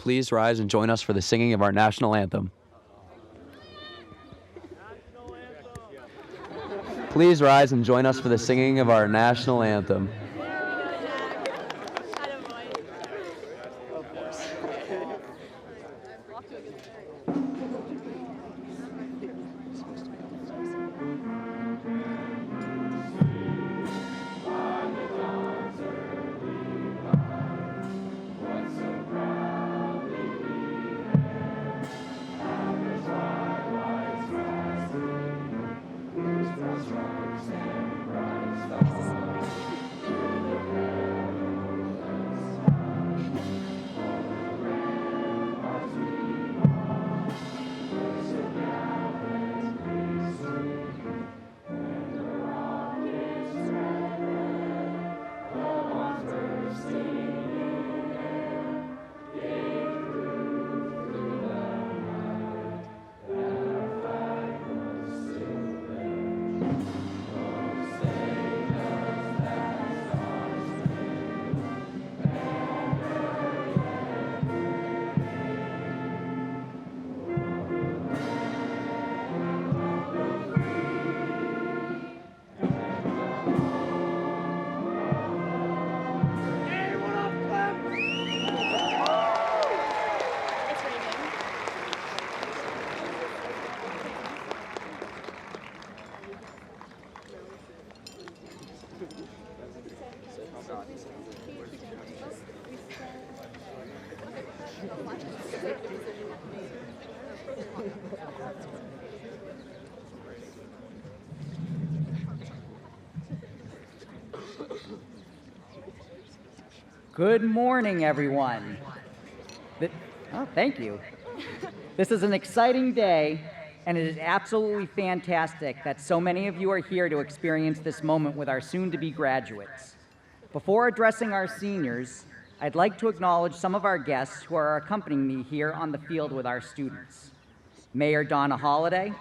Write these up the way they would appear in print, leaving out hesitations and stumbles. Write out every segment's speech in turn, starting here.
Please rise and join us for the singing of our national anthem. Please rise and join us for the singing of our national anthem. Good morning, everyone. Oh, thank you. This is an exciting day, and it is absolutely fantastic that so many of you are here to experience this moment with our soon-to-be graduates. Before addressing our seniors, I'd like to acknowledge some of our guests who are accompanying me here on the field with our students. Mayor Donna Holliday,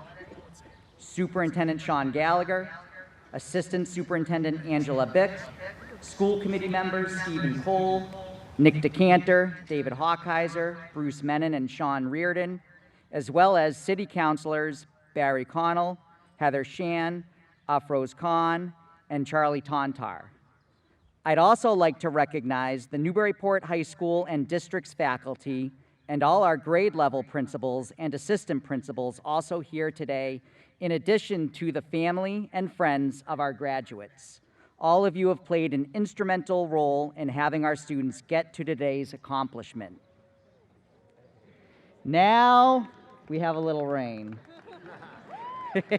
Superintendent Sean Gallagher, Assistant Superintendent Angela Bick, school committee members Stephen Cole, Nick DeCanter, David Hawkeiser, Bruce Menon, and Sean Reardon, as well as city councilors Barry Connell, Heather Shan, Afroz Khan, and Charlie Tontar. I'd also like to recognize the Newburyport High School and district's faculty and all our grade level principals and assistant principals also here today, in addition to the family and friends of our graduates. All of you have played an instrumental role in having our students get to today's accomplishment. Now we have a little rain. It's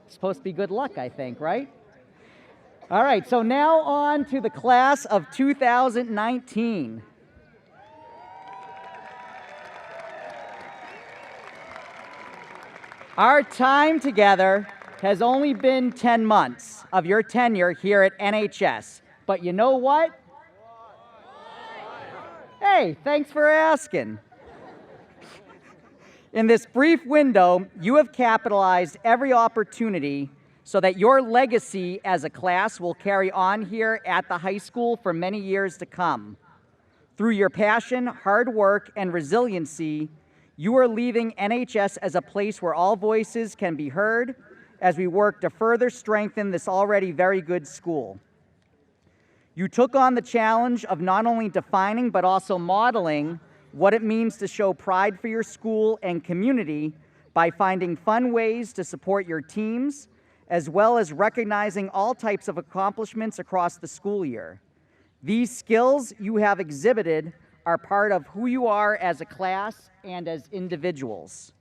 supposed to be good luck, I think, right? All right, so now on to the class of 2019. Our time together has only been 10 months of your tenure here at NHS. But you know what? Hey, thanks for asking. In this brief window, you have capitalized every opportunity so that your legacy as a class will carry on here at the high school for many years to come. Through your passion, hard work, and resiliency, you are leaving NHS as a place where all voices can be heard as we work to further strengthen this already very good school. You took on the challenge of not only defining but also modeling what it means to show pride for your school and community by finding fun ways to support your teams, as well as recognizing all types of accomplishments across the school year. These skills you have exhibited are part of who you are as a class and as individuals.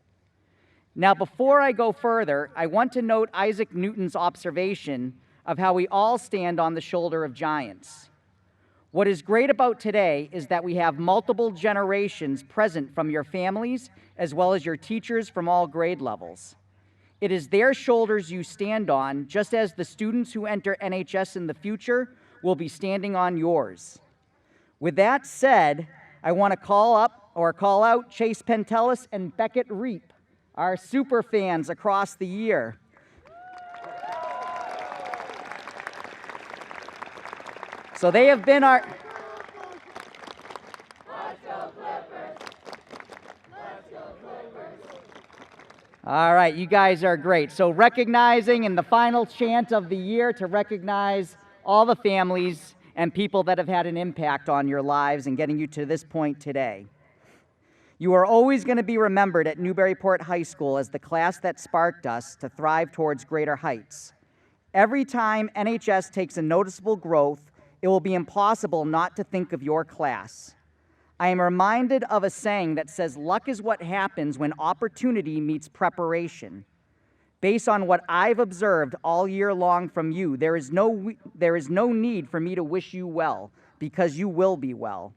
Now, before I go further, I want to note Isaac Newton's observation of how we all stand on the shoulder of giants. What is great about today is that we have multiple generations present from your families as well as your teachers from all grade levels. It is their shoulders you stand on, just as the students who enter NHS in the future will be standing on yours. With that said, I want to call out Chase Pentelis and Beckett Reap, our super fans across the year. So they have been our... Let's go Clippers! Let's go Clippers! All right, you guys are great. So recognizing in the final chant of the year to recognize all the families and people that have had an impact on your lives and getting you to this point today. You are always going to be remembered at Newburyport High School as the class that sparked us to thrive towards greater heights. Every time NHS takes a noticeable growth, it will be impossible not to think of your class. I am reminded of a saying that says, luck is what happens when opportunity meets preparation. Based on what I've observed all year long from you, there is no need for me to wish you well, because you will be well.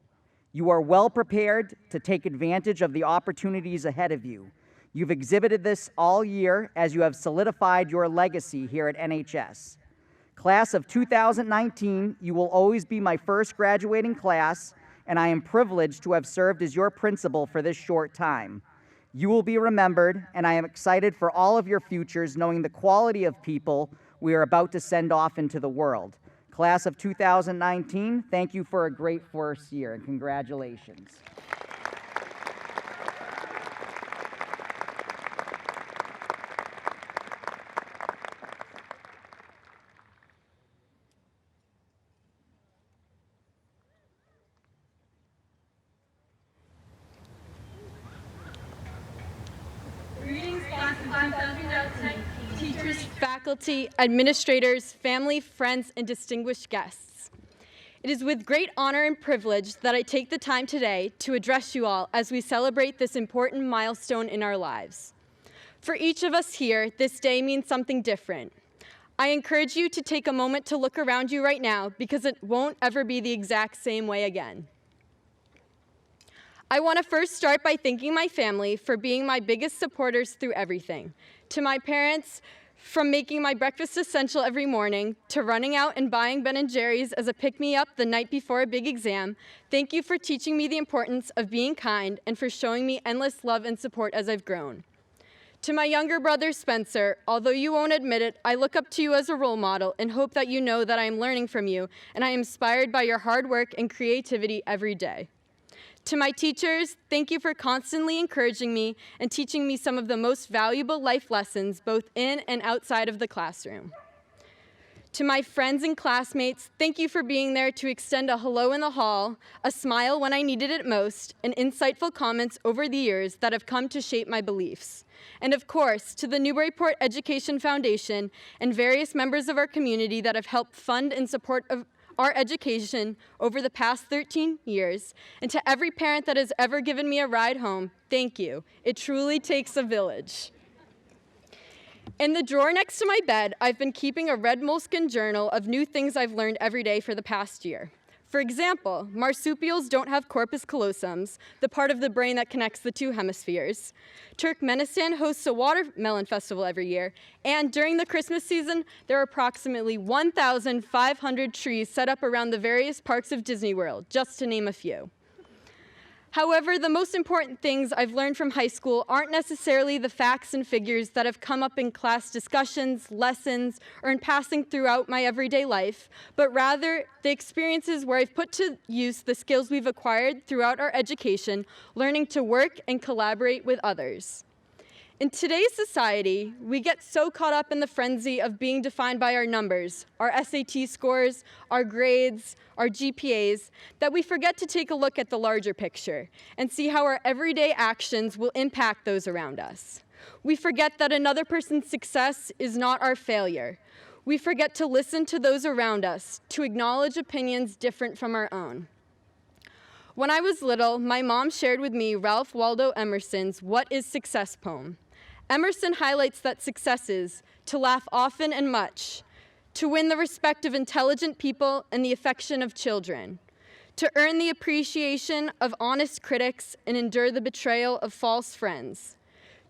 You are well prepared to take advantage of the opportunities ahead of you. You've exhibited this all year as you have solidified your legacy here at NHS. Class of 2019, you will always be my first graduating class, and I am privileged to have served as your principal for this short time. You will be remembered, and I am excited for all of your futures, knowing the quality of people we are about to send off into the world. Class of 2019, thank you for a great first year, and congratulations. Teachers, faculty, administrators, family, friends, and distinguished guests. It is with great honor and privilege that I take the time today to address you all as we celebrate this important milestone in our lives. For each of us here, this day means something different. I encourage you to take a moment to look around you right now, because it won't ever be the exact same way again. I want to first start by thanking my family for being my biggest supporters through everything. To my parents, from making my breakfast essential every morning, to running out and buying Ben & Jerry's as a pick-me-up the night before a big exam, thank you for teaching me the importance of being kind and for showing me endless love and support as I've grown. To my younger brother, Spencer, although you won't admit it, I look up to you as a role model and hope that you know that I am learning from you and I am inspired by your hard work and creativity every day. To my teachers, thank you for constantly encouraging me and teaching me some of the most valuable life lessons both in and outside of the classroom. To my friends and classmates, thank you for being there to extend a hello in the hall, a smile when I needed it most, and insightful comments over the years that have come to shape my beliefs. And of course, to the Newburyport Education Foundation and various members of our community that have helped fund and support our education over the past 13 years, and to every parent that has ever given me a ride home, thank you. It truly takes a village. In the drawer next to my bed, I've been keeping a red moleskin journal of new things I've learned every day for the past year. For example, marsupials don't have corpus callosums, the part of the brain that connects the two hemispheres. Turkmenistan hosts a watermelon festival every year, and during the Christmas season, there are approximately 1,500 trees set up around the various parks of Disney World, just to name a few. However, the most important things I've learned from high school aren't necessarily the facts and figures that have come up in class discussions, lessons, or in passing throughout my everyday life, but rather the experiences where I've put to use the skills we've acquired throughout our education, learning to work and collaborate with others. In today's society, we get so caught up in the frenzy of being defined by our numbers, our SAT scores, our grades, our GPAs, that we forget to take a look at the larger picture and see how our everyday actions will impact those around us. We forget that another person's success is not our failure. We forget to listen to those around us, to acknowledge opinions different from our own. When I was little, my mom shared with me Ralph Waldo Emerson's "What is Success" poem. Emerson highlights that success is to laugh often and much, to win the respect of intelligent people and the affection of children, to earn the appreciation of honest critics and endure the betrayal of false friends,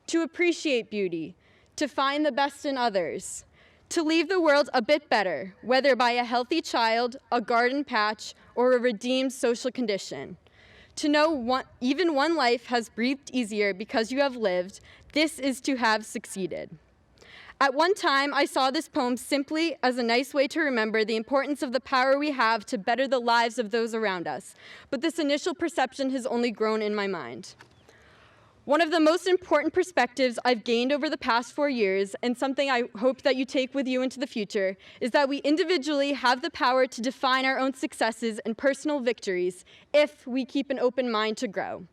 to appreciate beauty, to find the best in others, to leave the world a bit better, whether by a healthy child, a garden patch, or a redeemed social condition. To know even one life has breathed easier because you have lived, this is to have succeeded. At one time, I saw this poem simply as a nice way to remember the importance of the power we have to better the lives of those around us, but this initial perception has only grown in my mind. One of the most important perspectives I've gained over the past 4 years, and something I hope that you take with you into the future, is that we individually have the power to define our own successes and personal victories if we keep an open mind to grow.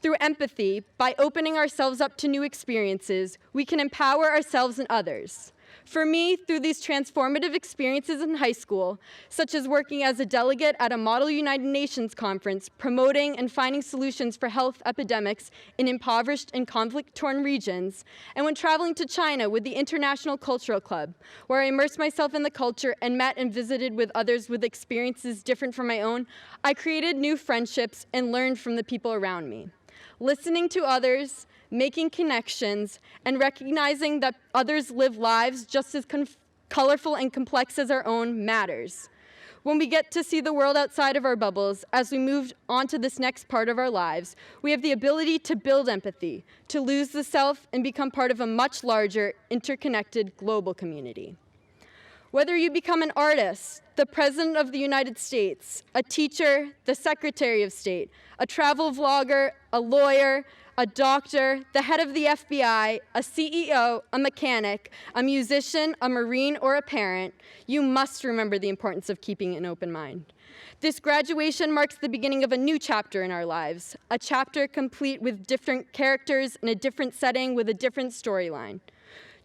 Through empathy, by opening ourselves up to new experiences, we can empower ourselves and others. For me, through these transformative experiences in high school, such as working as a delegate at a Model United Nations conference, promoting and finding solutions for health epidemics in impoverished and conflict-torn regions, and when traveling to China with the International Cultural Club, where I immersed myself in the culture and met and visited with others with experiences different from my own, I created new friendships and learned from the people around me. Listening to others, making connections, and recognizing that others live lives just as colorful and complex as our own matters. When we get to see the world outside of our bubbles, as we move on to this next part of our lives, we have the ability to build empathy, to lose the self, and become part of a much larger, interconnected global community. Whether you become an artist, the President of the United States, a teacher, the Secretary of State, a travel vlogger, a lawyer, a doctor, the head of the FBI, a CEO, a mechanic, a musician, a Marine, or a parent, you must remember the importance of keeping an open mind. This graduation marks the beginning of a new chapter in our lives, a chapter complete with different characters in a different setting with a different storyline.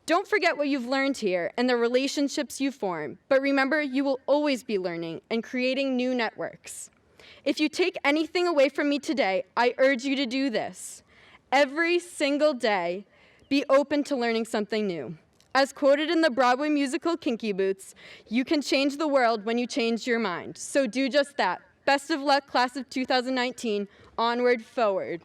Don't forget what you've learned here and the relationships you form, but remember you will always be learning and creating new networks. If you take anything away from me today, I urge you to do this. Every single day, be open to learning something new. As quoted in the Broadway musical Kinky Boots, you can change the world when you change your mind. So do just that. Best of luck, class of 2019. Onward, forward.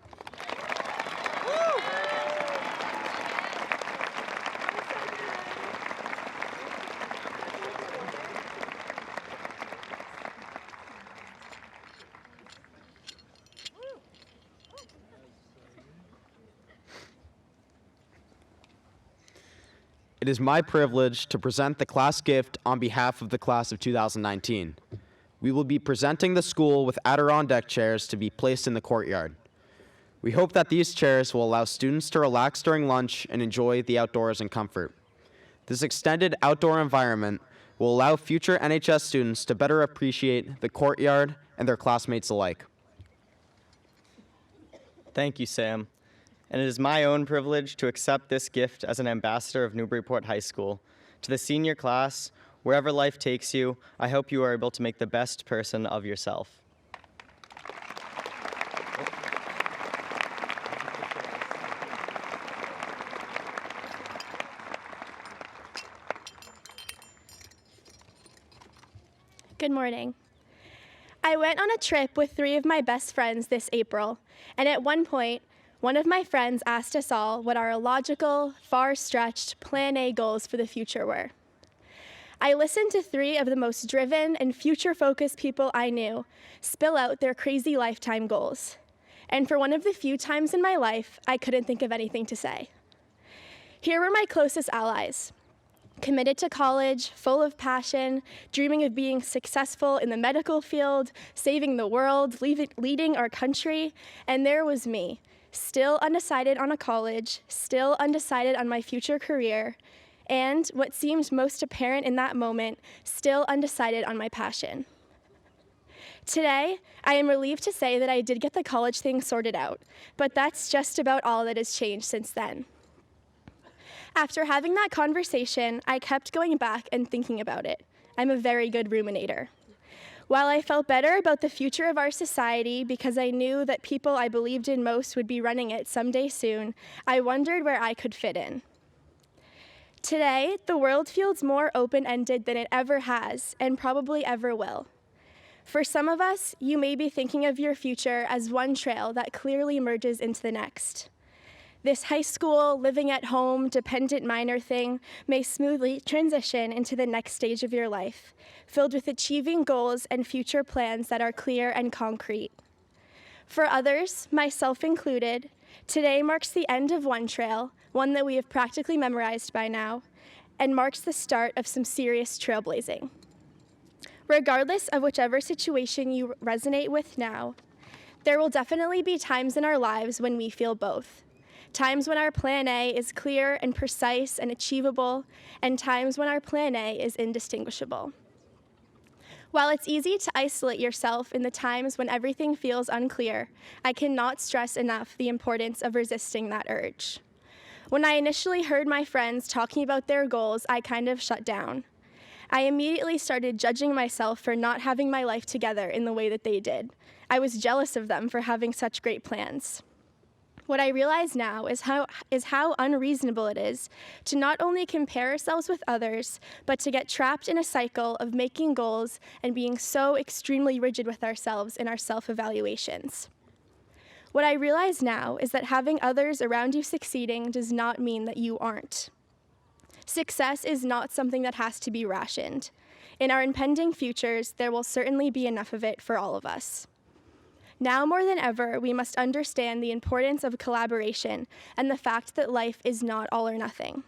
It is my privilege to present the class gift on behalf of the class of 2019. We will be presenting the school with Adirondack chairs to be placed in the courtyard. We hope that these chairs will allow students to relax during lunch and enjoy the outdoors in comfort. This extended outdoor environment will allow future NHS students to better appreciate the courtyard and their classmates alike. Thank you, Sam. And it is my own privilege to accept this gift as an ambassador of Newburyport High School. To the senior class, wherever life takes you, I hope you are able to make the best person of yourself. Good morning. I went on a trip with 3 of my best friends this April, and at one point, one of my friends asked us all what our illogical, far-stretched Plan A goals for the future were. I listened to 3 of the most driven and future-focused people I knew spill out their crazy lifetime goals. And for one of the few times in my life, I couldn't think of anything to say. Here were my closest allies. Committed to college, full of passion, dreaming of being successful in the medical field, saving the world, leading our country, and there was me, still undecided on a college, still undecided on my future career, and, what seemed most apparent in that moment, still undecided on my passion. Today, I am relieved to say that I did get the college thing sorted out, but that's just about all that has changed since then. After having that conversation, I kept going back and thinking about it. I'm a very good ruminator. While I felt better about the future of our society because I knew that people I believed in most would be running it someday soon, I wondered where I could fit in. Today, the world feels more open-ended than it ever has and probably ever will. For some of us, you may be thinking of your future as one trail that clearly merges into the next. This high school, living at home, dependent minor thing may smoothly transition into the next stage of your life, filled with achieving goals and future plans that are clear and concrete. For others, myself included, today marks the end of one trail, one that we have practically memorized by now, and marks the start of some serious trailblazing. Regardless of whichever situation you resonate with now, there will definitely be times in our lives when we feel both. Times when our Plan A is clear and precise and achievable, and times when our Plan A is indistinguishable. While it's easy to isolate yourself in the times when everything feels unclear, I cannot stress enough the importance of resisting that urge. When I initially heard my friends talking about their goals, I kind of shut down. I immediately started judging myself for not having my life together in the way that they did. I was jealous of them for having such great plans. What I realize now is how unreasonable it is to not only compare ourselves with others, but to get trapped in a cycle of making goals and being so extremely rigid with ourselves in our self-evaluations. What I realize now is that having others around you succeeding does not mean that you aren't. Success is not something that has to be rationed. In our impending futures, there will certainly be enough of it for all of us. Now more than ever, we must understand the importance of collaboration and the fact that life is not all or nothing.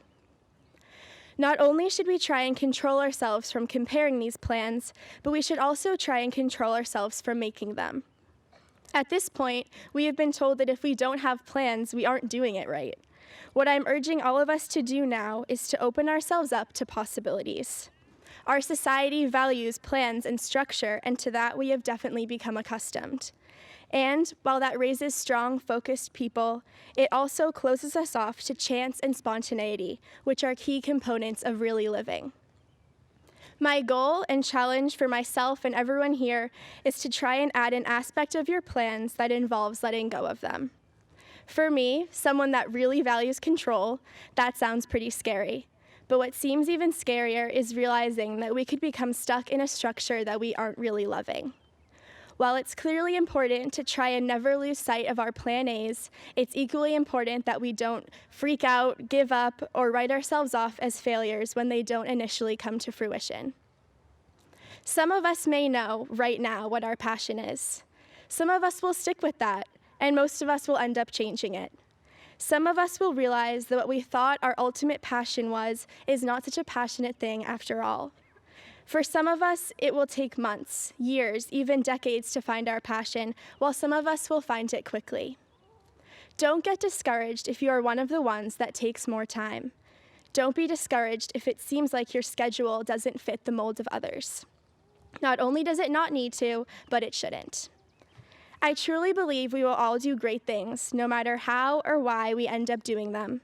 Not only should we try and control ourselves from comparing these plans, but we should also try and control ourselves from making them. At this point, we have been told that if we don't have plans, we aren't doing it right. What I'm urging all of us to do now is to open ourselves up to possibilities. Our society values plans and structure, and to that we have definitely become accustomed. And while that raises strong, focused people, it also closes us off to chance and spontaneity, which are key components of really living. My goal and challenge for myself and everyone here is to try and add an aspect of your plans that involves letting go of them. For me, someone that really values control, that sounds pretty scary. But what seems even scarier is realizing that we could become stuck in a structure that we aren't really loving. While it's clearly important to try and never lose sight of our Plan A's, it's equally important that we don't freak out, give up, or write ourselves off as failures when they don't initially come to fruition. Some of us may know right now what our passion is. Some of us will stick with that, and most of us will end up changing it. Some of us will realize that what we thought our ultimate passion was is not such a passionate thing after all. For some of us, it will take months, years, even decades to find our passion, while some of us will find it quickly. Don't get discouraged if you are one of the ones that takes more time. Don't be discouraged if it seems like your schedule doesn't fit the mold of others. Not only does it not need to, but it shouldn't. I truly believe we will all do great things, no matter how or why we end up doing them.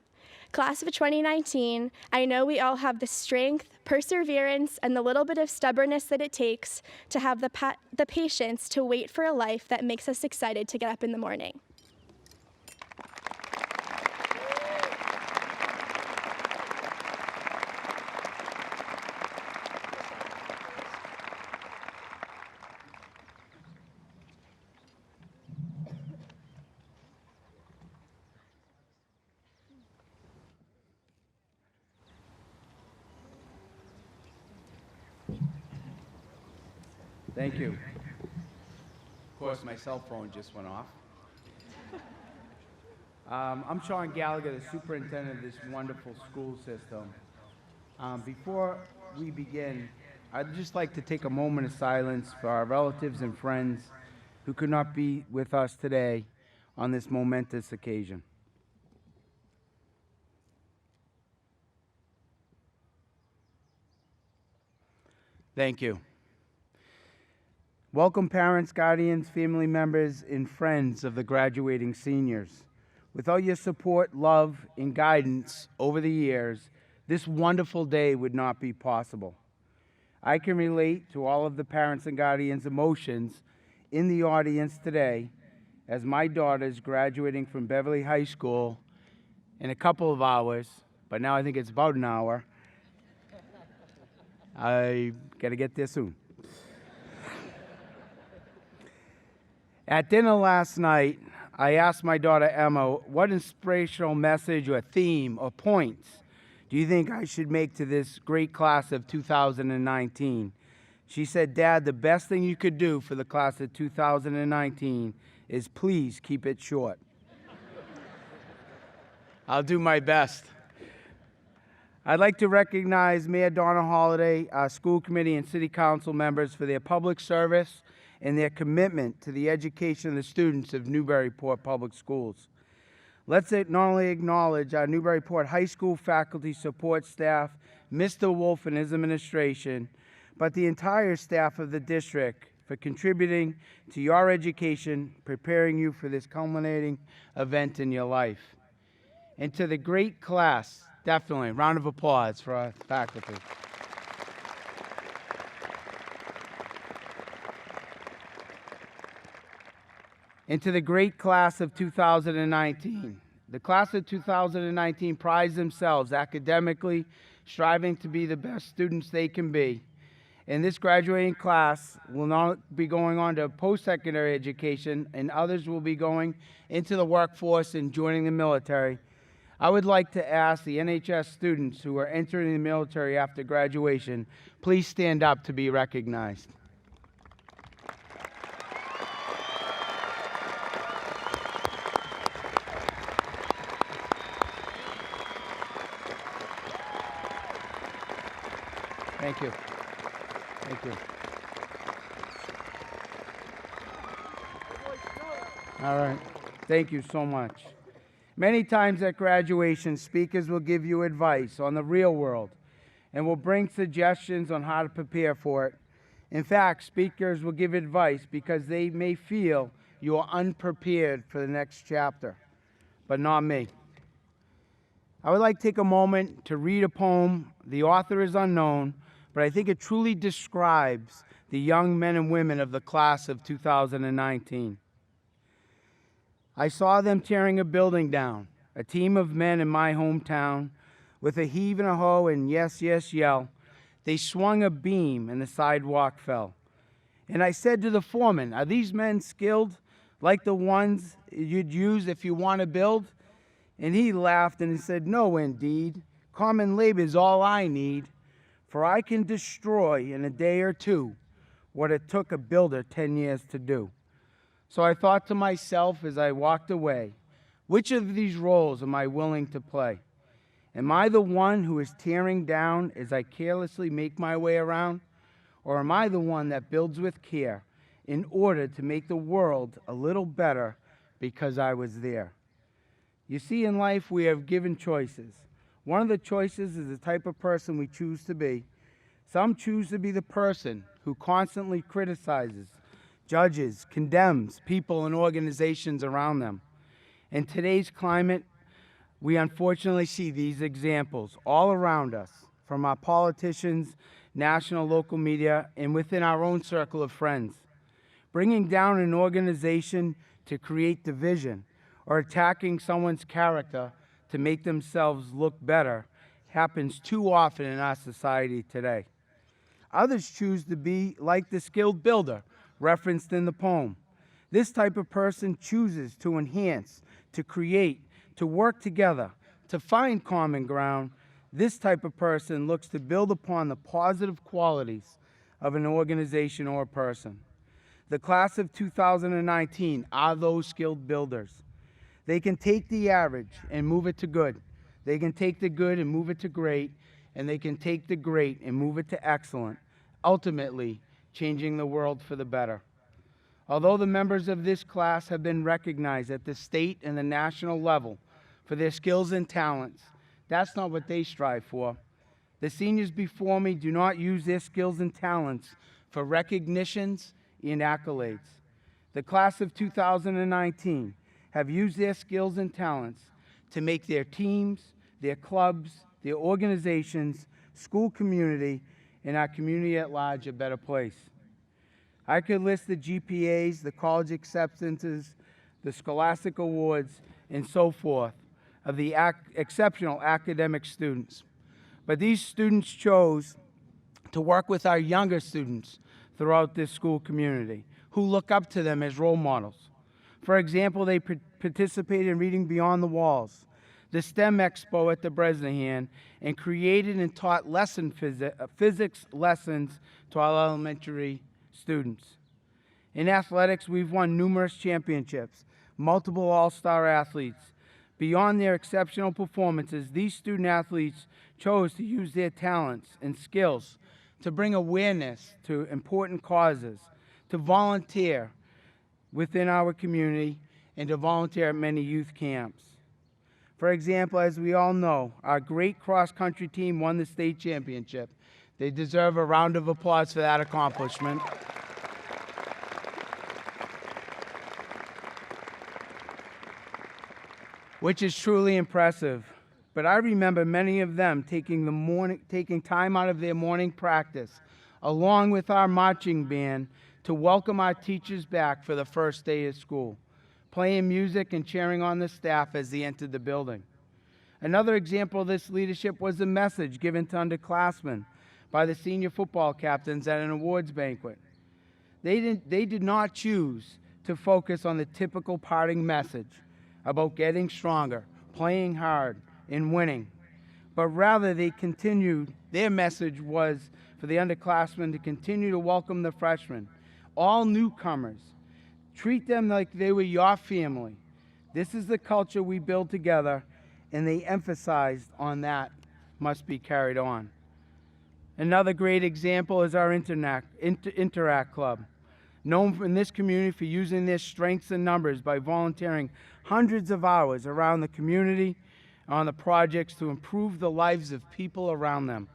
Class of 2019, I know we all have the strength, perseverance, and the little bit of stubbornness that it takes to have the patience to wait for a life that makes us excited to get up in the morning. Thank you. Of course, my cell phone just went off. I'm Sean Gallagher, the superintendent of this wonderful school system. Before we begin, I'd just like to take a moment of silence for our relatives and friends who could not be with us today on this momentous occasion. Thank you. Welcome parents, guardians, family members, and friends of the graduating seniors. Without your support, love, and guidance over the years, this wonderful day would not be possible. I can relate to all of the parents and guardians' emotions in the audience today as my daughter is graduating from Beverly High School in a couple of hours, but now I think it's about an hour. I gotta get there soon. At dinner last night, I asked my daughter Emma, what inspirational message or theme or points do you think I should make to this great class of 2019? She said, Dad, the best thing you could do for the class of 2019 is please keep it short. I'll do my best. I'd like to recognize Mayor Donna Holliday, our school committee and city council members for their public service and their commitment to the education of the students of Newburyport Public Schools. Let's not only acknowledge our Newburyport High School faculty support staff, Mr. Wolf and his administration, but the entire staff of the district for contributing to your education, preparing you for this culminating event in your life. And to the great class, definitely, round of applause for our faculty. And to the great class of 2019. The class of 2019 prides themselves academically, striving to be the best students they can be. And this graduating class will not be going on to post-secondary education, and others will be going into the workforce and joining the military. I would like to ask the NHS students who are entering the military after graduation, please stand up to be recognized. Thank you. Thank you. All right. Thank you so much. Many times at graduation, speakers will give you advice on the real world and will bring suggestions on how to prepare for it. In fact, speakers will give advice because they may feel you are unprepared for the next chapter, but not me. I would like to take a moment to read a poem. The author is unknown, but I think it truly describes the young men and women of the class of 2019. I saw them tearing a building down, a team of men in my hometown, with a heave and a hoe and yes, yes, yell. They swung a beam and the sidewalk fell. And I said to the foreman, are these men skilled like the ones you'd use if you want to build? And he laughed and he said, no, indeed. Common labor is all I need. For I can destroy in a day or two what it took a builder 10 years to do. So I thought to myself as I walked away, which of these roles am I willing to play? Am I the one who is tearing down as I carelessly make my way around? Or am I the one that builds with care in order to make the world a little better because I was there? You see, in life we have given choices. One of the choices is the type of person we choose to be. Some choose to be the person who constantly criticizes, judges, condemns people and organizations around them. In today's climate, we unfortunately see these examples all around us, from our politicians, national, local media, and within our own circle of friends. Bringing down an organization to create division or attacking someone's character to make themselves look better happens too often in our society today. Others choose to be like the skilled builder referenced in the poem. This type of person chooses to enhance, to create, to work together, to find common ground. This type of person looks to build upon the positive qualities of an organization or a person. The class of 2019 are those skilled builders. They can take the average and move it to good. They can take the good and move it to great, and they can take the great and move it to excellent, ultimately changing the world for the better. Although the members of this class have been recognized at the state and the national level for their skills and talents, that's not what they strive for. The seniors before me do not use their skills and talents for recognitions and accolades. The class of 2019 have used their skills and talents to make their teams, their clubs, their organizations, school community, and our community at large a better place. I could list the GPAs, the college acceptances, the scholastic awards, and so forth of the exceptional academic students. But these students chose to work with our younger students throughout this school community who look up to them as role models. For example, they participated in Reading Beyond the Walls, the STEM Expo at the Bresnahan, and created and taught physics lessons to our elementary students. In athletics, we've won numerous championships, multiple all-star athletes. Beyond their exceptional performances, these student athletes chose to use their talents and skills to bring awareness to important causes, to volunteer within our community, and to volunteer at many youth camps. For example, as we all know, our great cross-country team won the state championship. They deserve a round of applause for that accomplishment. Which is truly impressive. But I remember many of them taking time out of their morning practice, along with our marching band, to welcome our teachers back for the first day of school, playing music and cheering on the staff as they entered the building. Another example of this leadership was the message given to underclassmen by the senior football captains at an awards banquet. They did not choose to focus on the typical parting message about getting stronger, playing hard, and winning, but rather they continued, their message was for the underclassmen to continue to welcome the freshmen, all newcomers. Treat them like they were your family. This is the culture we build together, and they emphasized on that must be carried on. Another great example is our Interact Club, known in this community for using their strengths and numbers by volunteering hundreds of hours around the community on the projects to improve the lives of people around them.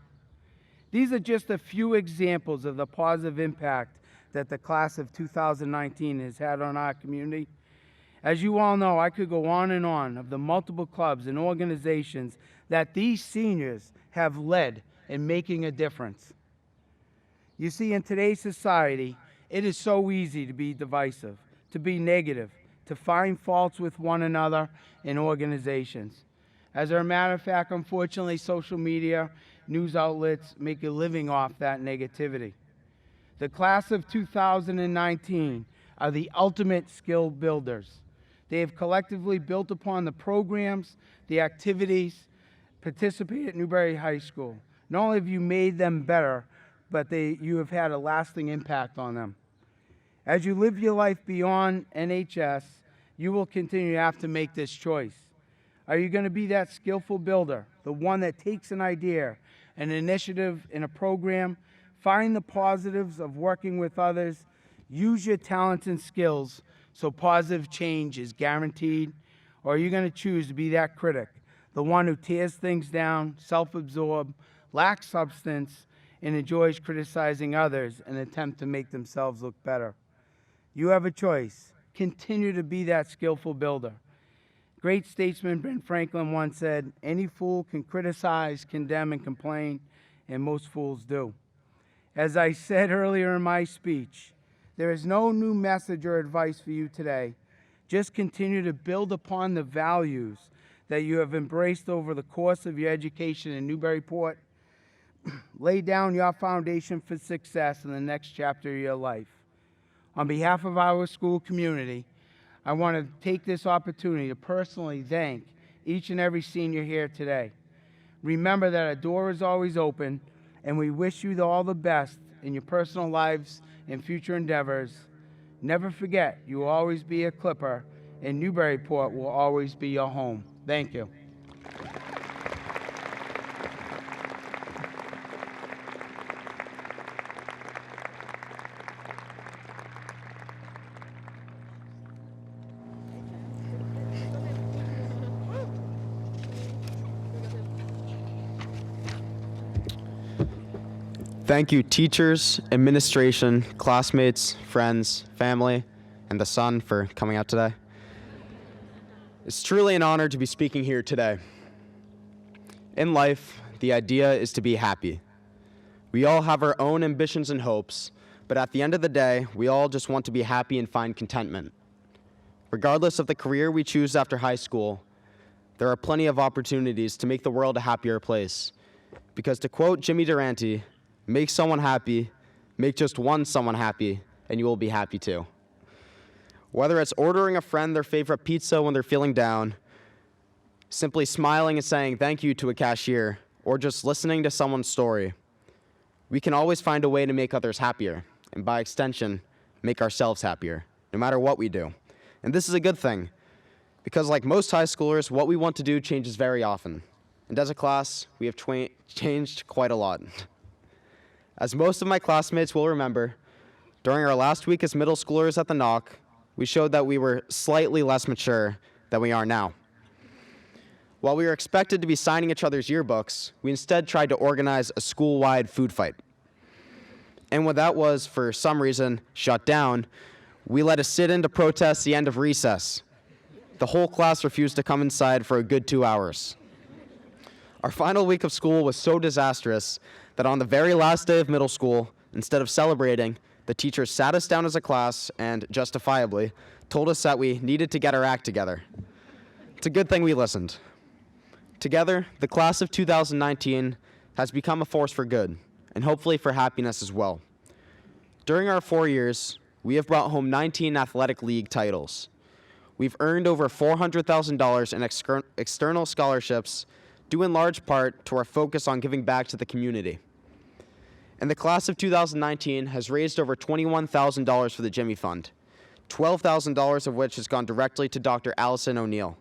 These are just a few examples of the positive impact that the class of 2019 has had on our community. As you all know, I could go on and on of the multiple clubs and organizations that these seniors have led in making a difference. You see, in today's society, it is so easy to be divisive, to be negative, to find faults with one another and organizations. As a matter of fact, unfortunately, social media, news outlets make a living off that negativity. The class of 2019 are the ultimate skill builders. They have collectively built upon the programs, the activities, participated at Newbury High School. Not only have you made them better, but you have had a lasting impact on them. As you live your life beyond NHS, you will continue to have to make this choice. Are you going to be that skillful builder, the one that takes an idea, an initiative in a program, find the positives of working with others, use your talents and skills so positive change is guaranteed? Or are you going to choose to be that critic, the the one who tears things down, self-absorbed, lacks substance, and enjoys criticizing others in an attempt to make themselves look better. You have a choice. Continue to be that skillful builder. Great statesman Ben Franklin once said, "Any fool can criticize, condemn, and complain, and most fools do." As I said earlier in my speech, there is no new message or advice for you today. Just continue to build upon the values that you have embraced over the course of your education in Newburyport. Lay down your foundation for success in the next chapter of your life. On behalf of our school community, I want to take this opportunity to personally thank each and every senior here today. Remember that our door is always open, and we wish you all the best in your personal lives and future endeavors. Never forget, you will always be a Clipper, and Newburyport will always be your home. Thank you. Thank you, teachers, administration, classmates, friends, family, and the sun for coming out today. It's truly an honor to be speaking here today. In life, the idea is to be happy. We all have our own ambitions and hopes, but at the end of the day, we all just want to be happy and find contentment. Regardless of the career we choose after high school, there are plenty of opportunities to make the world a happier place. Because to quote Jimmy Durante, "Make someone happy, make just one someone happy, and you will be happy too." Whether it's ordering a friend their favorite pizza when they're feeling down, simply smiling and saying thank you to a cashier, or just listening to someone's story, we can always find a way to make others happier, and by extension, make ourselves happier, no matter what we do. And this is a good thing, because like most high schoolers, what we want to do changes very often. And as a class, we have changed quite a lot. As most of my classmates will remember, during our last week as middle schoolers at the Knock, we showed that we were slightly less mature than we are now. While we were expected to be signing each other's yearbooks, we instead tried to organize a school-wide food fight. And when that was, for some reason, shut down, we led a sit-in to protest the end of recess. The whole class refused to come inside for a good 2 hours. Our final week of school was so disastrous that on the very last day of middle school, instead of celebrating, the teachers sat us down as a class and, justifiably, told us that we needed to get our act together. It's a good thing we listened. Together, the class of 2019 has become a force for good, and hopefully for happiness as well. During our 4 years, we have brought home 19 athletic league titles. We've earned over $400,000 in external scholarships, due in large part to our focus on giving back to the community. And the class of 2019 has raised over $21,000 for the Jimmy Fund, $12,000 of which has gone directly to Dr. Allison O'Neill.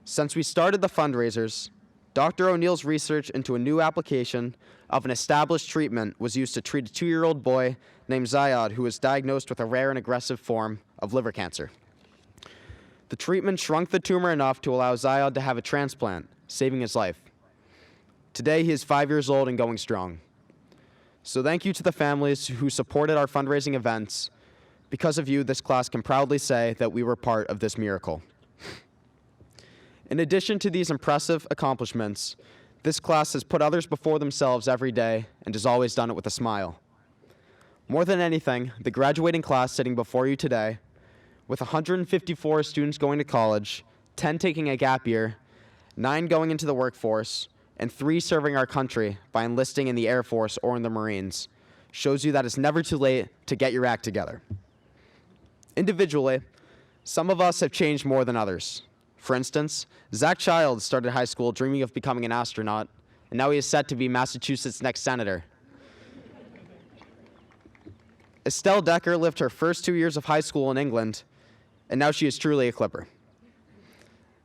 Since we started the fundraisers, Dr. O'Neill's research into a new application of an established treatment was used to treat a 2-year-old boy named Zayad who was diagnosed with a rare and aggressive form of liver cancer. The treatment shrunk the tumor enough to allow Zayad to have a transplant, saving his life. Today, he is 5 years old and going strong. So thank you to the families who supported our fundraising events. Because of you, this class can proudly say that we were part of this miracle. In addition to these impressive accomplishments, this class has put others before themselves every day and has always done it with a smile. More than anything, the graduating class sitting before you today, with 154 students going to college, 10 taking a gap year, 9 going into the workforce, and 3 serving our country by enlisting in the Air Force or in the Marines, shows you that it's never too late to get your act together. Individually, some of us have changed more than others. For instance, Zach Childs started high school dreaming of becoming an astronaut, and now he is set to be Massachusetts' next senator. Estelle Decker lived her first 2 years of high school in England, and now she is truly a Clipper.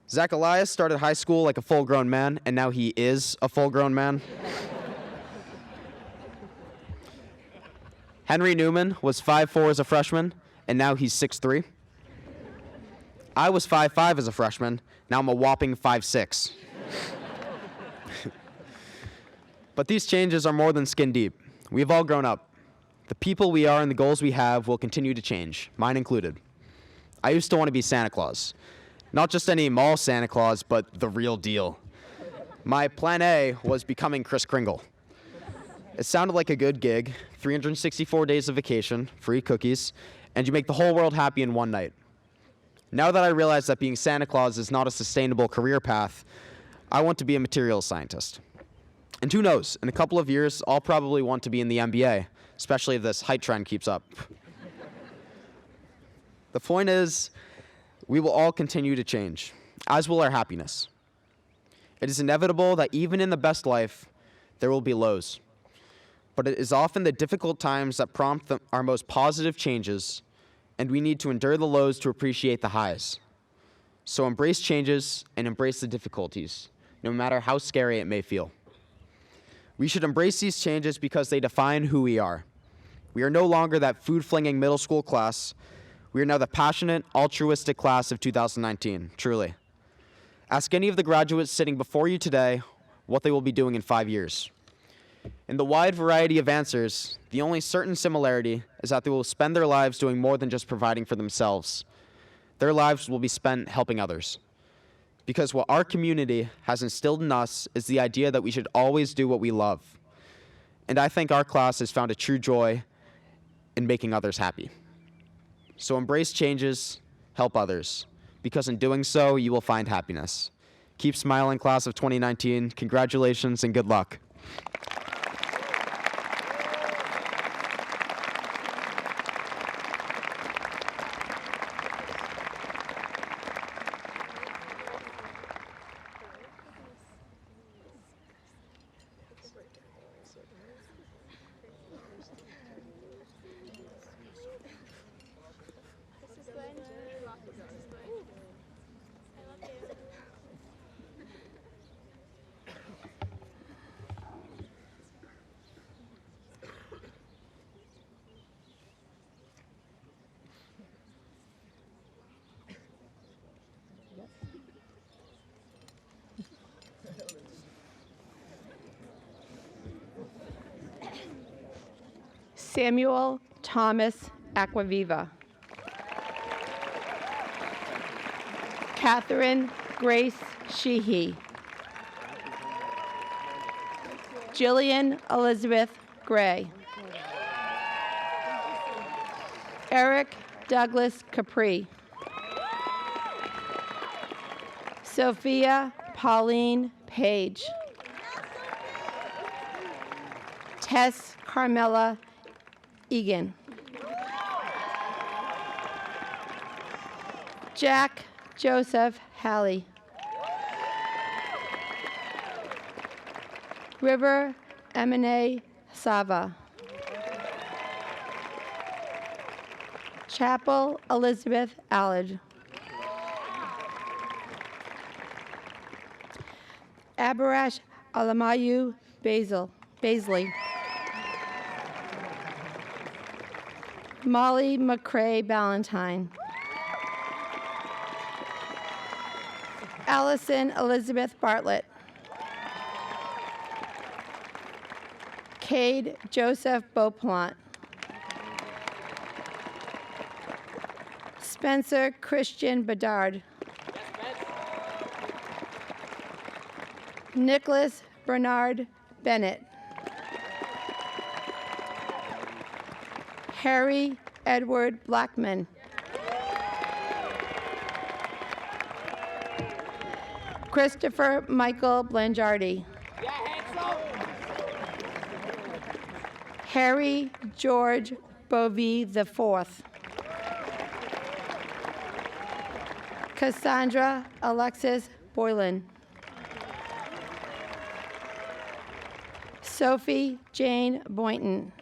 Zach Elias started high school like a full-grown man, and now he is a full-grown man. Henry Newman was 5'4" as a freshman, and now he's 6'3". I was 5'5" as a freshman, now I'm a whopping 5'6". But these changes are more than skin deep. We've all grown up. The people we are and the goals we have will continue to change, mine included. I used to want to be Santa Claus. Not just any mall Santa Claus, but the real deal. My plan A was becoming Kris Kringle. It sounded like a good gig, 364 days of vacation, free cookies, and you make the whole world happy in one night. Now that I realize that being Santa Claus is not a sustainable career path, I want to be a materials scientist. And who knows, in a couple of years, I'll probably want to be in the NBA, especially if this height trend keeps up. The point is, we will all continue to change, as will our happiness. It is inevitable that even in the best life, there will be lows. But it is often the difficult times that prompt our most positive changes, and we need to endure the lows to appreciate the highs. So embrace changes and embrace the difficulties, no matter how scary it may feel. We should embrace these changes because they define who we are. We are no longer that food-flinging middle school class. We are now the passionate, altruistic class of 2019, truly. Ask any of the graduates sitting before you today what they will be doing in 5 years. In the wide variety of answers, the only certain similarity is that they will spend their lives doing more than just providing for themselves. Their lives will be spent helping others. Because what our community has instilled in us is the idea that we should always do what we love. And I think our class has found a true joy in making others happy. So embrace changes, help others, because in doing so, you will find happiness. Keep smiling, class of 2019. Congratulations and good luck. Samuel Thomas Acquaviva. Catherine Grace Sheehy. Jillian Elizabeth Gray. Eric Douglas Capri. Sophia Pauline Page. Tess Carmela Egan. Jack Joseph Halley. River Emine Sava. Chapel Elizabeth Allard. Abarash Alamayu Baisley. Molly McCrae Ballantyne. Allison Elizabeth Bartlett. Cade Joseph Beauplant. Spencer Christian Bedard. Nicholas Bernard Bennett. Harry Edward Blackman. Christopher Michael Blangiardi. Harry George Bovee IV. Cassandra Alexis Boylan. Sophie Jane Boynton.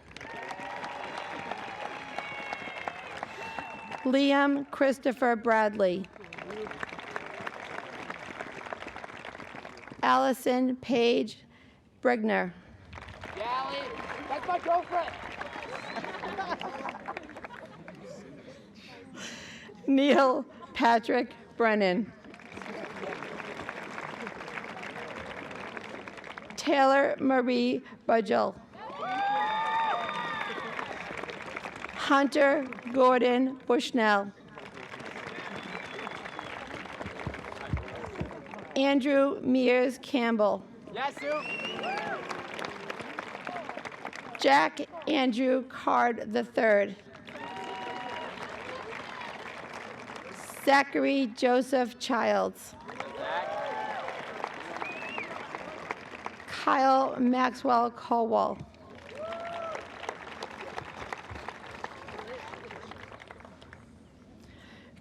Liam Christopher Bradley. Allison Paige Brigner. That's my girlfriend. Neil Patrick Brennan. Taylor Marie Budgell. Hunter Gordon Bushnell. Andrew Mears Campbell. Yes, Sue. Jack Andrew Card III. Zachary Joseph Childs. Kyle Maxwell Colwell.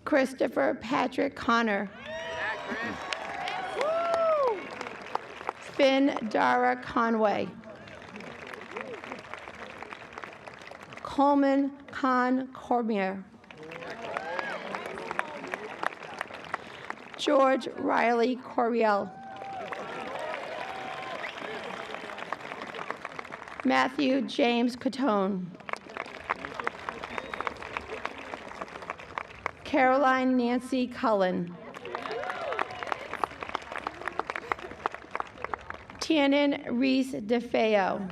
Christopher Patrick Connor. Finn Dara Conway. Coleman Khan Cormier. George Riley Coriel. Matthew James Catone. Caroline Nancy Cullen. Tianan Reese DeFeo.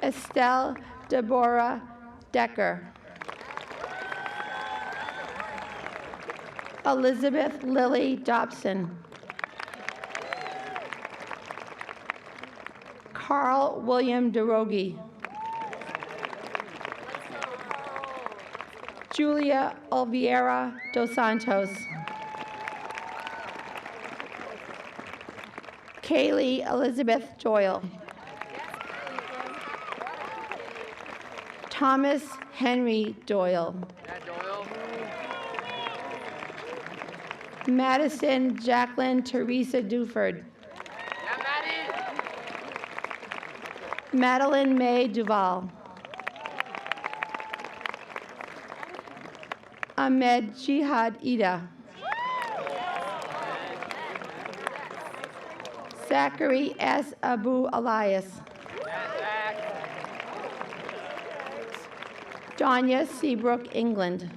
Estelle Deborah Decker. Elizabeth Lily Dobson. Carl William DeRogi. Julia Oliveira dos Santos. Kaylee Elizabeth Doyle. Thomas Henry Doyle. Madison Jacqueline Teresa Duford. Madeline May Duval. Ahmed Jihad Ida. Zachary S. Abu Elias. Danya Seabrook England.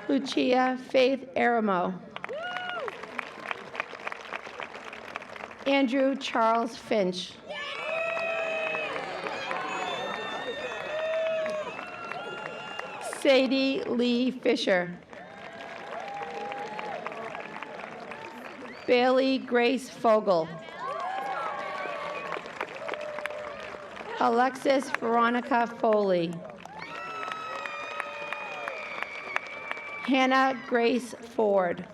Lucia Faith Aramo. Andrew Charles Finch. Sadie Lee Fisher. Bailey Grace Fogel. Alexis Veronica Foley. Hannah Grace Ford.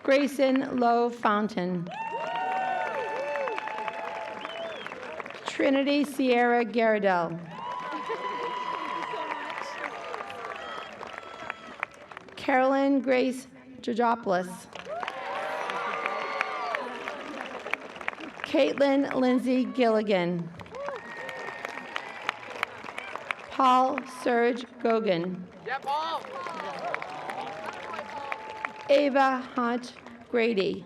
Grayson Lowe Fountain. Trinity Sierra Garadell. Carolyn Grace Georgopoulos. Caitlin Lindsay Gilligan. Paul Serge Gogan. Yeah, Paul. Ava Hunt Grady.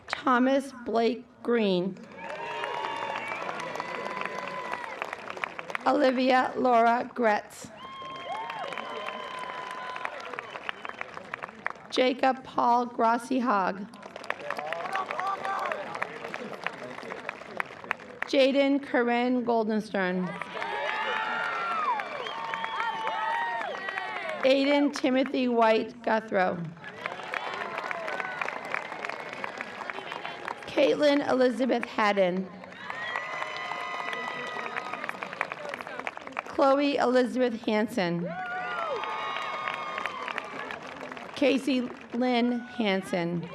Thomas Blake Green. Olivia Laura Gretz. Jacob Paul Grossi Hogg. Jaden Corinne Goldenstern. Aiden Timothy White Guthrow. Caitlin Elizabeth Haddon. Chloe Elizabeth Hansen. Casey Lynn Hansen.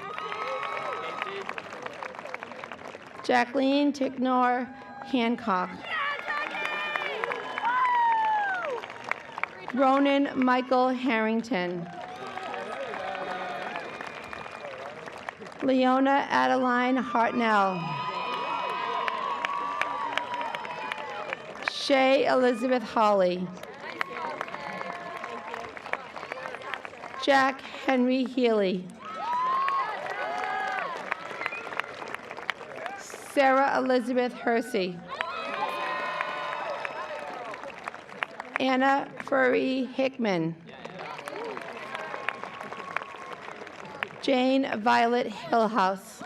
Jacqueline Ticknor Hancock. Ronan Michael Harrington. Leona Adeline Hartnell. Shay Elizabeth Hawley. Jack Henry Healy. Sarah Elizabeth Hersey. Anna Furry Hickman. Jane Violet Hillhouse.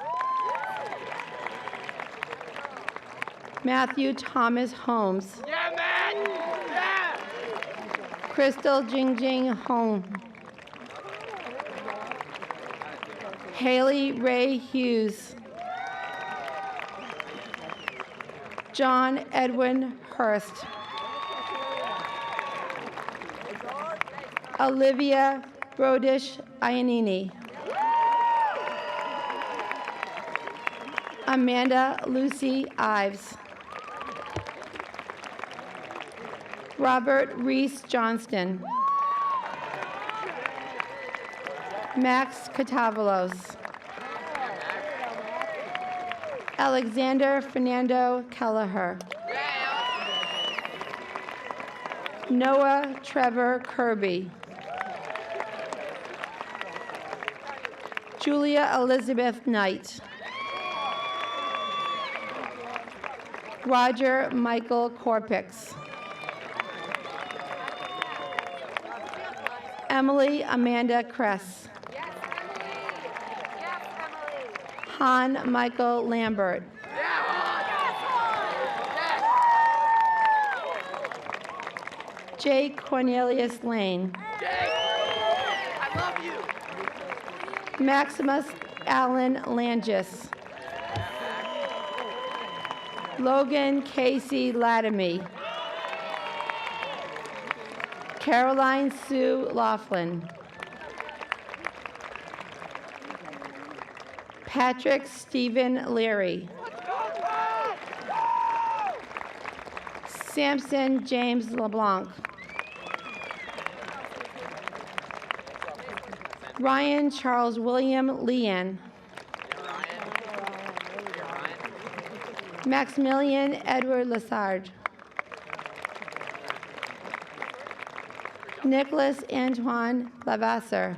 Matthew Thomas Holmes. Yeah, man! Yeah! Crystal Jingjing Home. Haley Ray Hughes. John Edwin Hurst. Olivia Brodish Iannini. Amanda Lucy Ives. Robert Reese Johnston. Max Katavalos. Alexander Fernando Kelleher. Noah Trevor Kirby. Julia Elizabeth Knight. Roger Michael Corpix. Emily Amanda Kress. Han Michael Lambert. Jake Cornelius Lane. I love you! Maximus Allen Langis. Logan Casey Latimer. Caroline Sue Laughlin. Patrick Stephen Leary. Samson James LeBlanc. Ryan Charles William Leanne. Maximilian Edward Lassard. Nicholas Antoine Lavasser.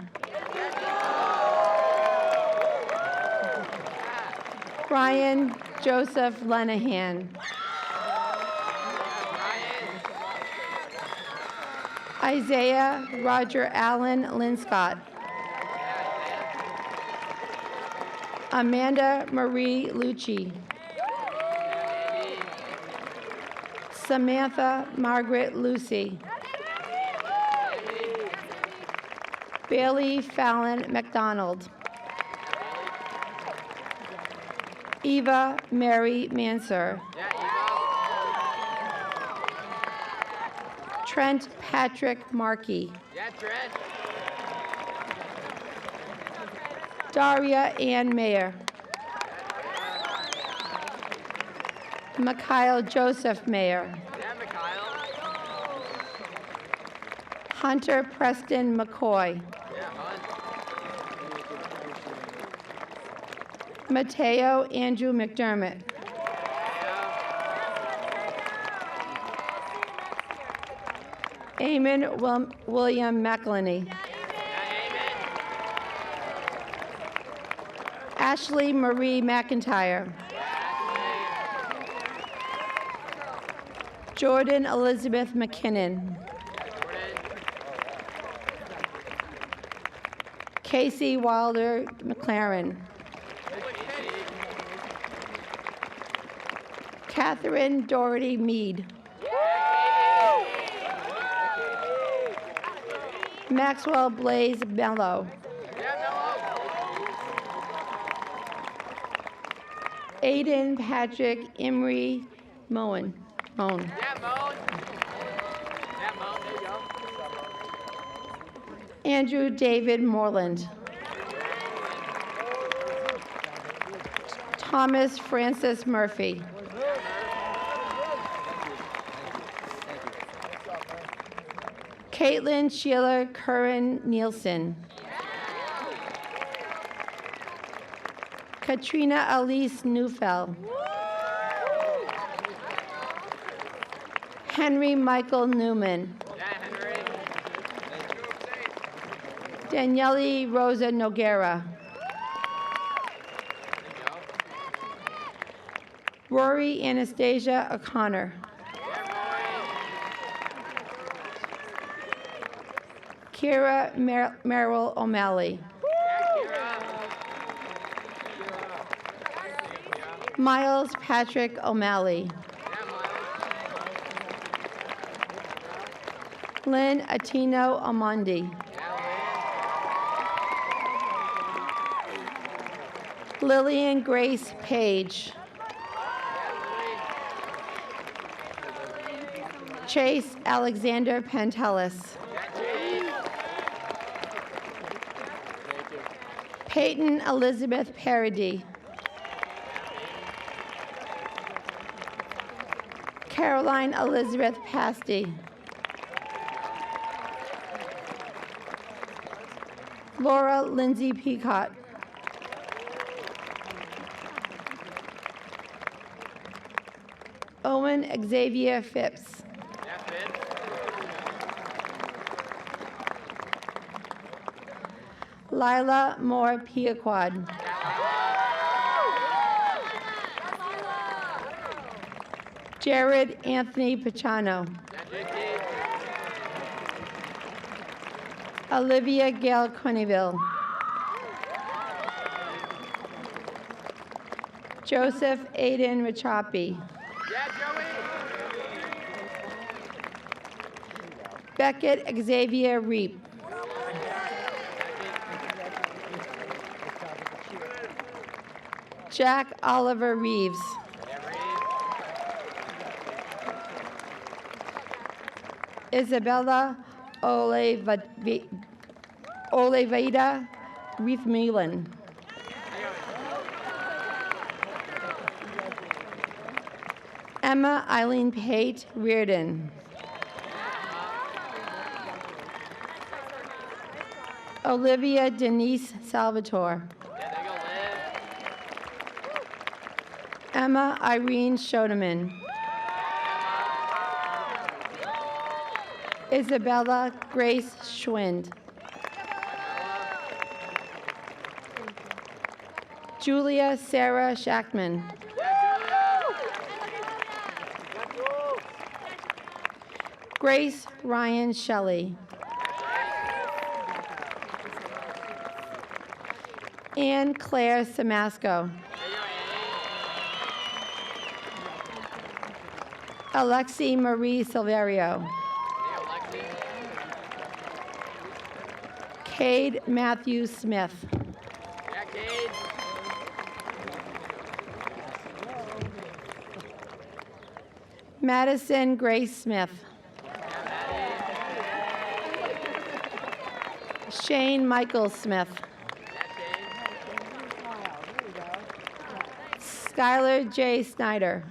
Brian Joseph Lenahan. Isaiah Roger Allen Linscott. Amanda Marie Lucci. Samantha Margaret Lucy. Bailey Fallon McDonald. Eva Mary Manser. Trent Patrick Markey. Yeah, Trent. Daria Ann Mayer. Mikhail Joseph Mayer. Yeah, Mikhail. Hunter Preston McCoy. Yeah, Hunt. Mateo Andrew McDermott. Eamon William McElhenney. Ashley Marie McIntyre. Jordan Elizabeth McKinnon. Casey Wilder McLaren. Catherine Doherty Mead. Maxwell Blaze Mello. Aiden Patrick Emery Moen. Yeah, Moan. Yeah, Moan. There you go. Andrew David Moreland. Thomas Francis Murphy. Caitlin Sheila Curran Nielsen. Katrina Elise Neufeld. Henry Michael Newman. Yeah, Henry. Daniele Rosa Noguera. Rory Anastasia O'Connor. Kira Merrill O'Malley. Miles Patrick O'Malley. Lynn Atino Amondi. Lillian Grace Page. Chase Alexander Pantelis. Peyton Elizabeth Parody. Caroline Elizabeth Pasty. Laura Lindsay Peacock. Owen Xavier Phipps. Lila Moore Piaquad. Jared Anthony Pachano. Olivia Gail Quenneville. Joseph Aiden Rachapi. Beckett Xavier Reap. Jack Oliver Reeves. Isabella Oliveira Reith-Melan. Emma Eileen Pate Reardon. Olivia Denise Salvatore. Emma Irene Schodeman. Isabella Grace Schwind. Julia Sarah Shackman. Grace Ryan Shelley. Anne Claire Samasco. Alexi Marie Silverio. Cade Matthew Smith. Madison Grace Smith. Shane Michael Smith. Skylar J. Snyder.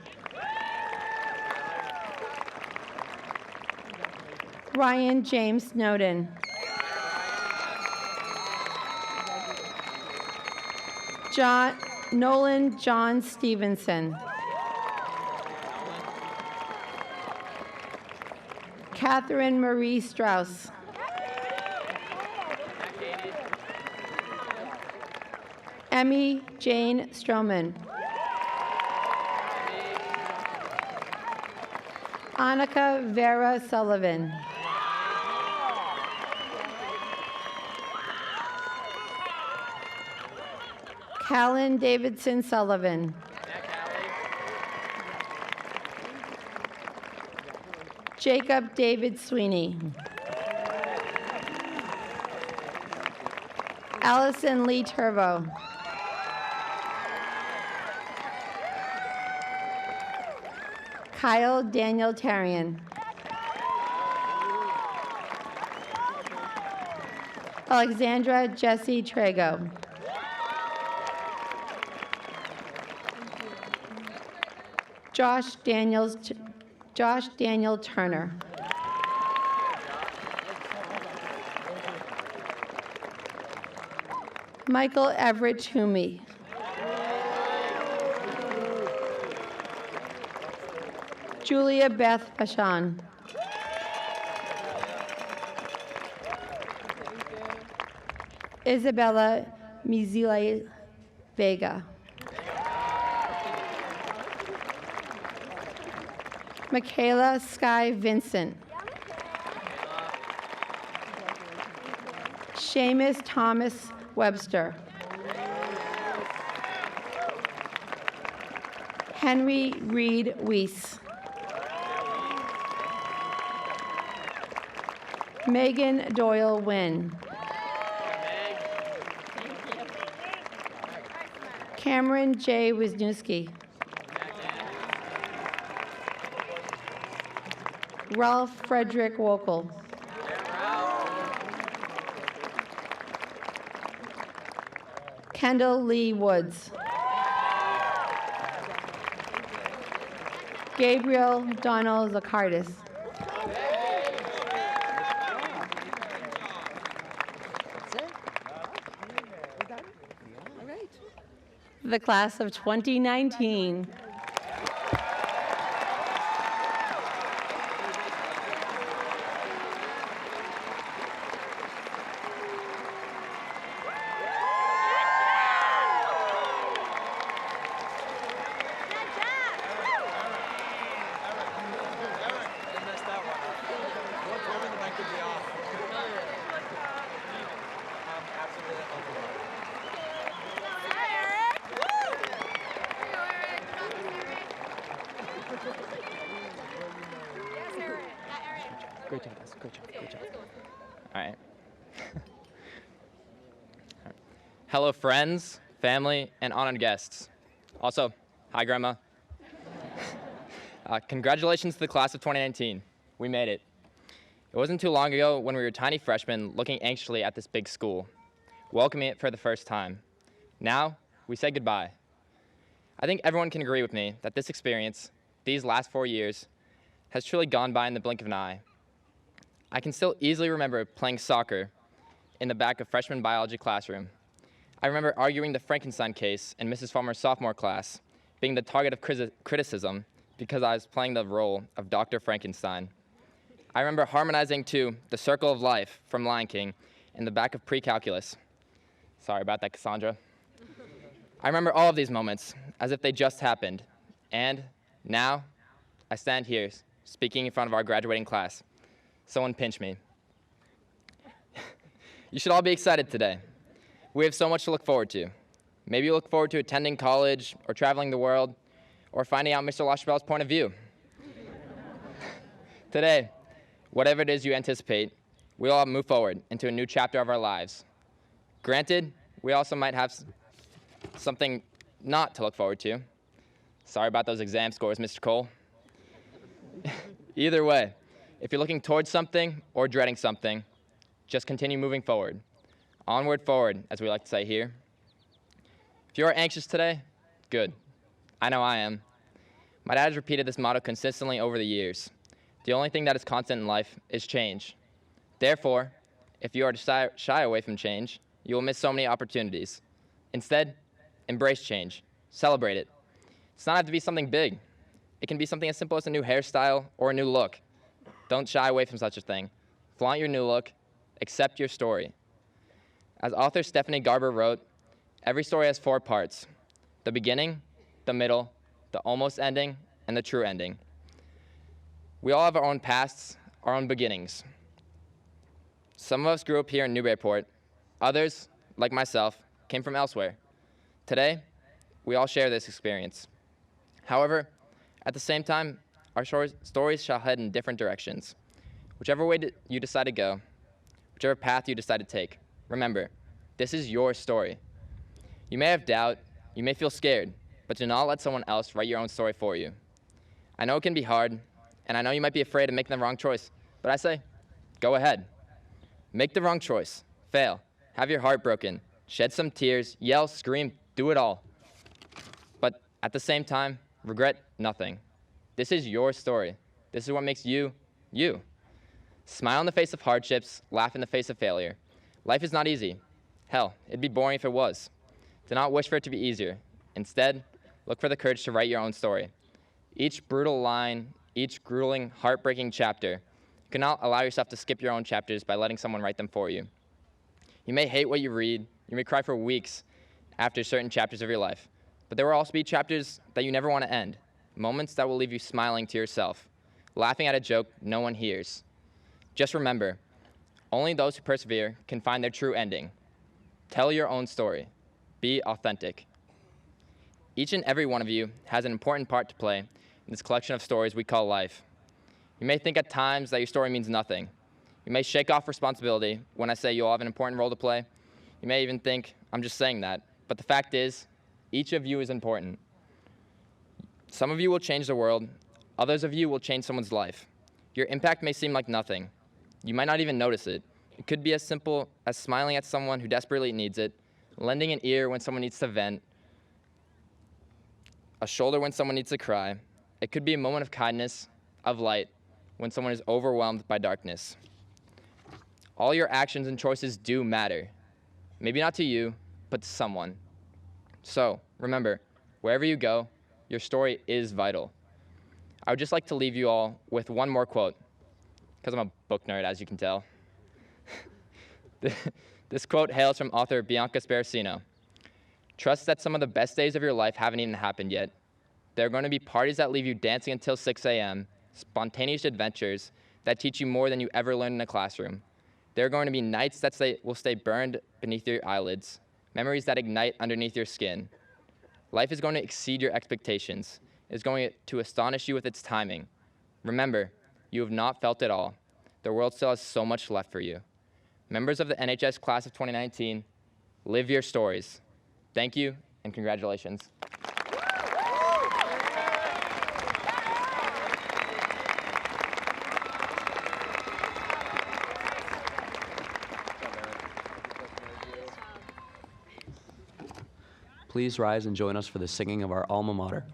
Ryan James Snowden. Nolan John Stevenson. Catherine Marie Strauss. Emmy Jane Stroman. Annika Vera Sullivan. Callan Davidson Sullivan. Jacob David Sweeney. Allison Lee Turbo. Kyle Daniel Tarian. Alexandra Jessie Trago. Josh Daniel Turner. Michael Everett Toomey. Julia Beth Bashan. Isabella Mizila Vega. Michaela Sky Vincent. Seamus Thomas Webster. Henry Reed Weiss. Megan Doyle Wynn. Cameron J. Wisniewski. Ralph Frederick Wokel. Kendall Lee Woods. Gabriel Donald Zacardis. The class of 2019. Great job, guys. Great job. All right. Hello, friends, family, and honored guests. Also, hi, Grandma. Congratulations to the class of 2019. We made it. It wasn't too long ago when we were tiny freshmen looking anxiously at this big school, welcoming it for the first time. Now, we say goodbye. I think everyone can agree with me that this experience, these last 4 years, has truly gone by in the blink of an eye. I can still easily remember playing soccer in the back of freshman biology classroom. I remember arguing the Frankenstein case in Mrs. Farmer's sophomore class, being the target of criticism because I was playing the role of Dr. Frankenstein. I remember harmonizing to The Circle of Life from Lion King in the back of pre-calculus. Sorry about that, Cassandra. I remember all of these moments as if they just happened. And now, I stand here speaking in front of our graduating class. Someone pinch me. You should all be excited today. We have so much to look forward to. Maybe you look forward to attending college or traveling the world or finding out Mr. LaChapelle's point of view. Today, whatever it is you anticipate, we all move forward into a new chapter of our lives. Granted, we also might have something not to look forward to. Sorry about those exam scores, Mr. Cole. Either way, if you're looking towards something or dreading something, just continue moving forward. Onward, forward, as we like to say here. If you are anxious today, good. I know I am. My dad has repeated this motto consistently over the years. The only thing that is constant in life is change. Therefore, if you are to shy away from change, you will miss so many opportunities. Instead, embrace change. Celebrate it. It does not have to be something big. It can be something as simple as a new hairstyle or a new look. Don't shy away from such a thing. Flaunt your new look. Accept your story. As author Stephanie Garber wrote, every story has 4 parts: the beginning, the middle, the almost ending, and the true ending. We all have our own pasts, our own beginnings. Some of us grew up here in Newburyport. Others, like myself, came from elsewhere. Today, we all share this experience. However, at the same time, our stories shall head in different directions. Whichever way you decide to go, whichever path you decide to take, remember, this is your story. You may have doubt, you may feel scared, but do not let someone else write your own story for you. I know it can be hard, and I know you might be afraid of making the wrong choice, but I say, go ahead. Make the wrong choice, fail, have your heart broken, shed some tears, yell, scream, do it all. But at the same time, regret nothing. This is your story. This is what makes you, you. Smile in the face of hardships, laugh in the face of failure. Life is not easy. Hell, it'd be boring if it was. Do not wish for it to be easier. Instead, look for the courage to write your own story. Each brutal line, each grueling, heartbreaking chapter, you cannot allow yourself to skip your own chapters by letting someone write them for you. You may hate what you read, you may cry for weeks after certain chapters of your life, but there will also be chapters that you never want to end, moments that will leave you smiling to yourself, laughing at a joke no one hears. Just remember, Only those who persevere can find their true ending. Tell your own story. Be authentic. Each and every one of you has an important part to play in this collection of stories we call life. You may think at times that your story means nothing. You may shake off responsibility when I say you all have an important role to play. You may even think I'm just saying that. But the fact is, each of you is important. Some of you will change the world. Others of you will change someone's life. Your impact may seem like nothing. You might not even notice it. It could be as simple as smiling at someone who desperately needs it, lending an ear when someone needs to vent, a shoulder when someone needs to cry. It could be a moment of kindness, of light, when someone is overwhelmed by darkness. All your actions and choices do matter. Maybe not to you, but to someone. So, remember, wherever you go, your story is vital. I would just like to leave you all with one more quote, because I'm a book nerd, as you can tell. This quote hails from author Bianca Sparacino. Trust that some of the best days of your life haven't even happened yet. There are going to be parties that leave you dancing until 6 a.m., spontaneous adventures that teach you more than you ever learned in a classroom. There are going to be nights that will stay burned beneath your eyelids, memories that ignite underneath your skin. Life is going to exceed your expectations. It's going to astonish you with its timing. Remember, you have not felt it all. The world still has so much left for you. Members of the NHS class of 2019, live your stories. Thank you, and congratulations. Please rise and join us for the singing of our alma mater.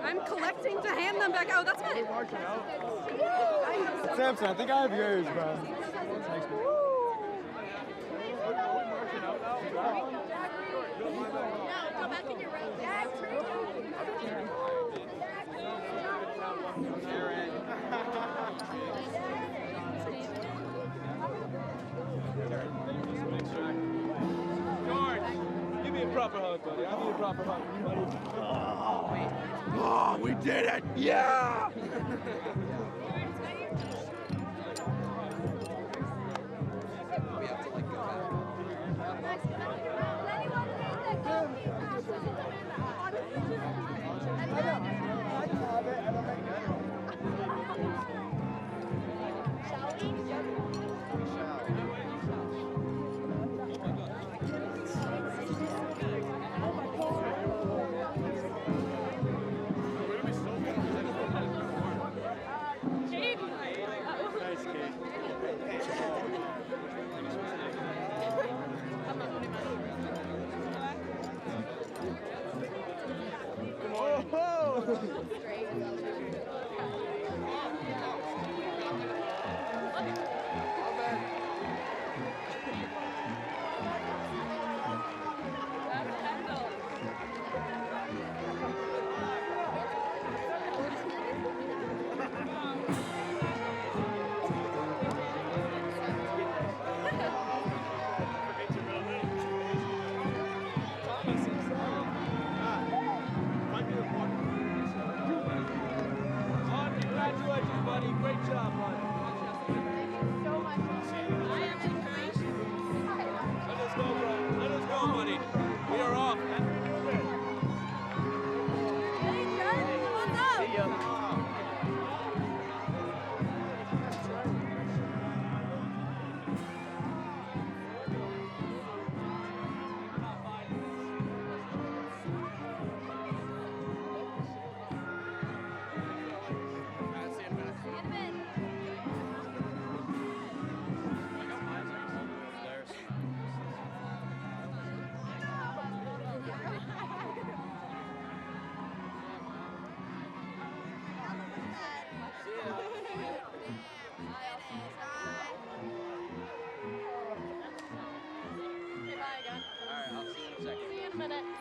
I'm collecting to hand them back. Oh, that's mine. Samson, I think I have yours, bro. Go back in your room. George, give me a proper hug, buddy. I need a proper hug. Oh, we did it! Yeah! Congratulations, buddy. Great job, buddy. Let us go, bro. Let us go, buddy. We are off. See ya. See you in a minute.